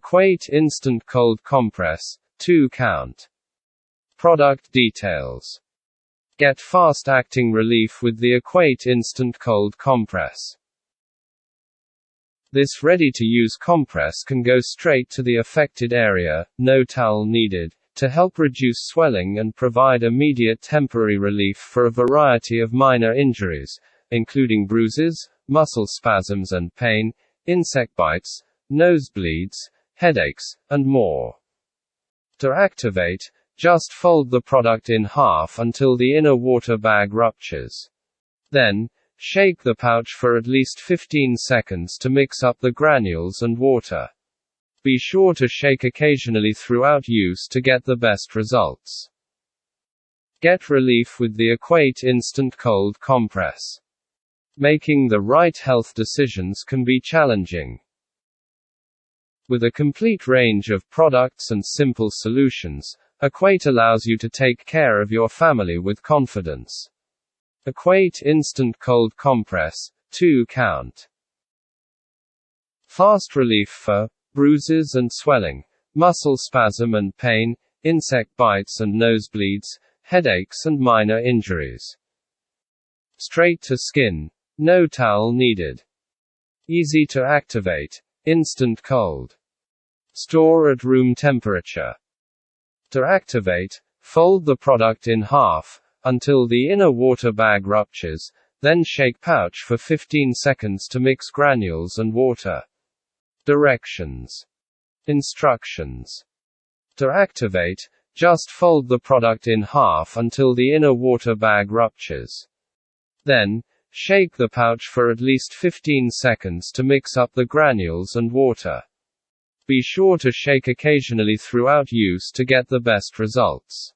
Equate Instant Cold Compress, 2 count. Product details. Get fast-acting relief with the Equate Instant Cold Compress. This ready-to-use compress can go straight to the affected area, no towel needed, to help reduce swelling and provide immediate temporary relief for a variety of minor injuries, including bruises, muscle spasms and pain, insect bites, nosebleeds, headaches, and more. To activate, just fold the product in half until the inner water bag ruptures. Then, shake the pouch for at least 15 seconds to mix up the granules and water. Be sure to shake occasionally throughout use to get the best results. Get relief with the Equate Instant Cold Compress. Making the right health decisions can be challenging. With a complete range of products and simple solutions, Equate allows you to take care of your family with confidence. Equate Instant Cold Compress, 2 count. Fast relief for bruises and swelling, muscle spasm and pain, insect bites and nosebleeds, headaches and minor injuries. Straight to skin, no towel needed. Easy to activate, instant cold. Store at room temperature. To activate, fold the product in half until the inner water bag ruptures, then shake pouch for 15 seconds to mix granules and water. Directions. Instructions. To activate, just fold the product in half until the inner water bag ruptures. Then, shake the pouch for at least 15 seconds to mix up the granules and water. Be sure to shake occasionally throughout use to get the best results.